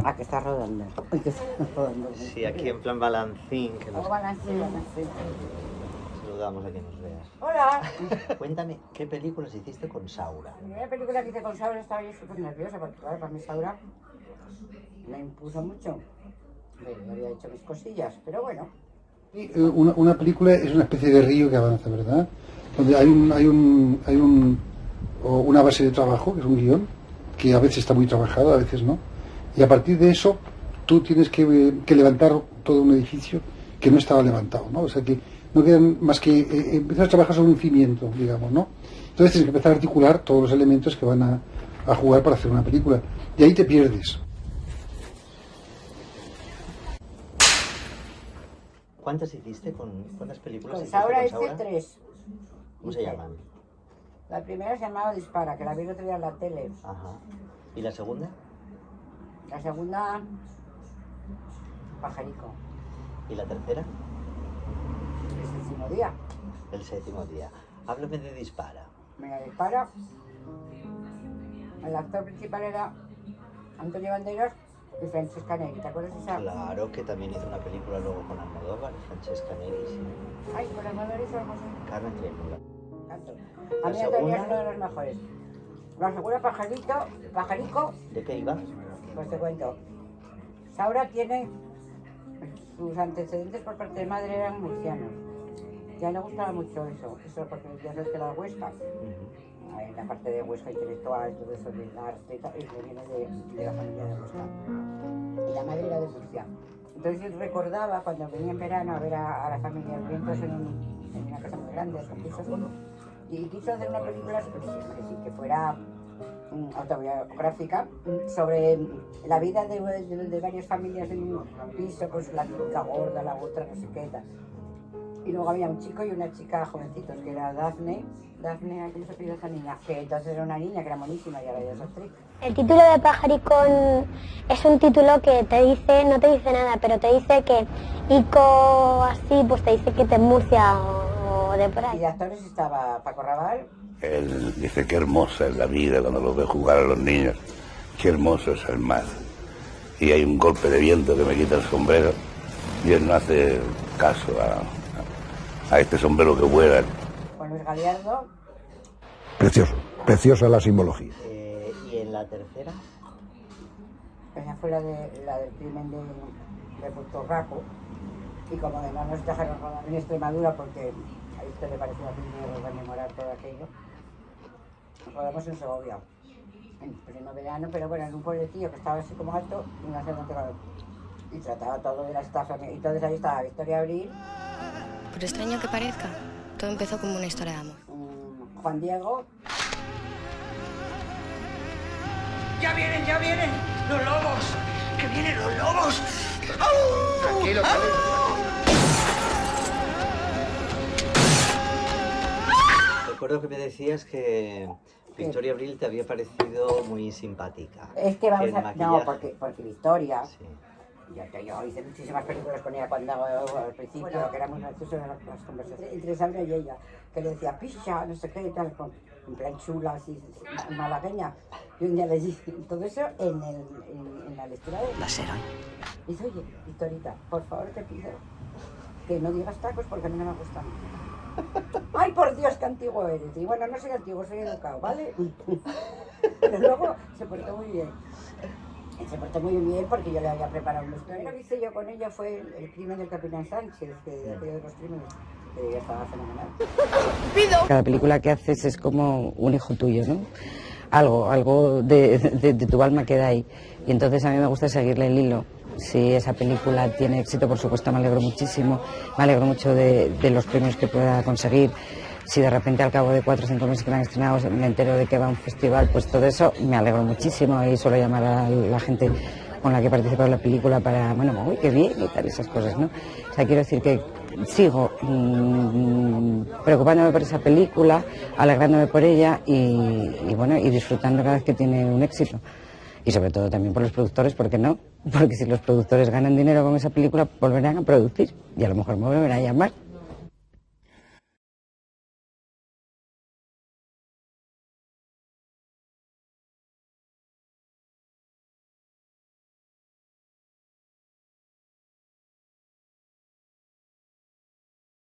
Ah, que está rodando. Uy, que está rodando. Sí, aquí en plan balancín. Que nos... Balancín. Saludamos a quien nos vea. Hola. Cuéntame, ¿qué películas hiciste con Saura? La primera película que hice con Saura estaba yo súper nerviosa porque, claro, para mí Saura me impuso mucho. Me había hecho mis cosillas, pero bueno. Una película es una especie de río que avanza, ¿verdad? Donde hay una base de trabajo, que es un guión, que a veces está muy trabajado, a veces no. Y a partir de eso, tú tienes que levantar todo un edificio que no estaba levantado, ¿no? O sea que no quedan más que empezar a trabajar sobre un cimiento, digamos, ¿no? Entonces tienes que empezar a articular todos los elementos que van a jugar para hacer una película. Y ahí te pierdes. ¿Cuántas películas Con hiciste Saura con hice Saura? 3. ¿Cómo se llaman? La primera se llamaba Dispara, que la vi el otro día en la tele. Ajá. ¿Y la segunda? La segunda, Pajarico. ¿Y la tercera? El séptimo día. El séptimo día. Háblame de Dispara. Mira, Dispara. El actor principal era Antonio Banderas y Francesca Neri. ¿Te acuerdas de esa? Claro, que también hizo una película luego con Almodóvar, Francesca Neri, sí. Ay, con Almodóvar hizo algo así. Carmen Trébula. Tanto. La A mí Antonio es segunda- uno de los mejores. La segunda, Pajarico, ¿De qué iba? pues te cuento. Saura tiene sus antecedentes por parte de madre eran murcianos. Ya le gustaba mucho eso porque ya sabes que la Huesca, la parte de Huesca intelectual, todo eso del arte y tal, y viene de la familia de Huesca. Y la madre era de Murcia. Entonces él recordaba cuando venía en verano a ver a la familia Vientos en una casa muy grande, con pisos, y quiso hacer una película que fuera autobiográfica sobre la vida de varias familias en un piso, pues la típica gorda, la otra, no sé qué tal. Y luego había un chico y una chica jovencitos, que era Dafne, ¿cómo se pide esa niña? Que entonces era una niña que era monísima y ahora ya es actriz. El título de Pajaricón es un título que te dice, no te dice nada, pero te dice que Ico así, pues te dice que te Murcia o de por Y ahí. de actores estaba Paco Rabanne. Él dice qué hermosa es la vida cuando lo ve jugar a los niños, qué hermoso es el mar. Y hay un golpe de viento que me quita el sombrero y él no hace caso a este sombrero que vuela. Juan Luis Galiardo. Preciosa la simbología. ¿Y en la tercera? Esa fue la del crimen de Puerto Rico. Y como no nos dejaron rodar en Extremadura porque a usted le pareció a mí que iba a enamorar todo aquello, nos rodamos en Segovia, en pleno verano, pero bueno, en un pueblecillo que estaba así como alto y no sé dónde, y trataba todo de la estafa. Y entonces ahí estaba Victoria Abril, Por extraño que parezca, todo empezó como una historia de amor. Juan Diego. ¡Ya vienen! ¡Los lobos! ¡Que vienen los lobos! Tranquilo, Recuerdo que me decías que Victoria Abril te había parecido muy simpática. Es que vamos el a... No, maquillaje- porque Victoria... Sí. Yo hice muchísimas películas con ella cuando al principio, que era muy gracioso las conversaciones entre Saura y ella, que le decía picha, no sé qué, tal, en plan chula, así, malagueña. Y un día le dije todo eso en la lectura de... Va a ser hoy. Y dice, oye, Victorita, por favor te pido que no digas tacos porque a mí no me gustan. ¡Ay, por Dios, qué antiguo eres! Y bueno, no soy antiguo, soy educado, ¿vale? Pero luego se portó muy bien. Se portó muy bien porque yo le había preparado un historia. Lo que hice yo con ella fue el crimen del Capitán Sánchez, aquello de los crímenes, que ya estaba fenomenal. Cada película que haces es como un hijo tuyo, ¿no? Algo de tu alma queda ahí. Y entonces a mí me gusta seguirle el hilo. Si esa película tiene éxito, por supuesto, me alegro muchísimo. Me alegro mucho de los premios que pueda conseguir. Si de repente al cabo de 4 o 5 meses que la han estrenado me entero de que va a un festival, pues todo eso me alegro muchísimo y suelo llamar a la gente con la que he participado en la película para, bueno, uy, qué bien y tal, esas cosas, ¿no? O sea, quiero decir que sigo preocupándome por esa película, alegrándome por ella y bueno, y disfrutando cada vez que tiene un éxito. Y sobre todo también por los productores, ¿por qué no? Porque si los productores ganan dinero con esa película, volverán a producir y a lo mejor me volverán a llamar.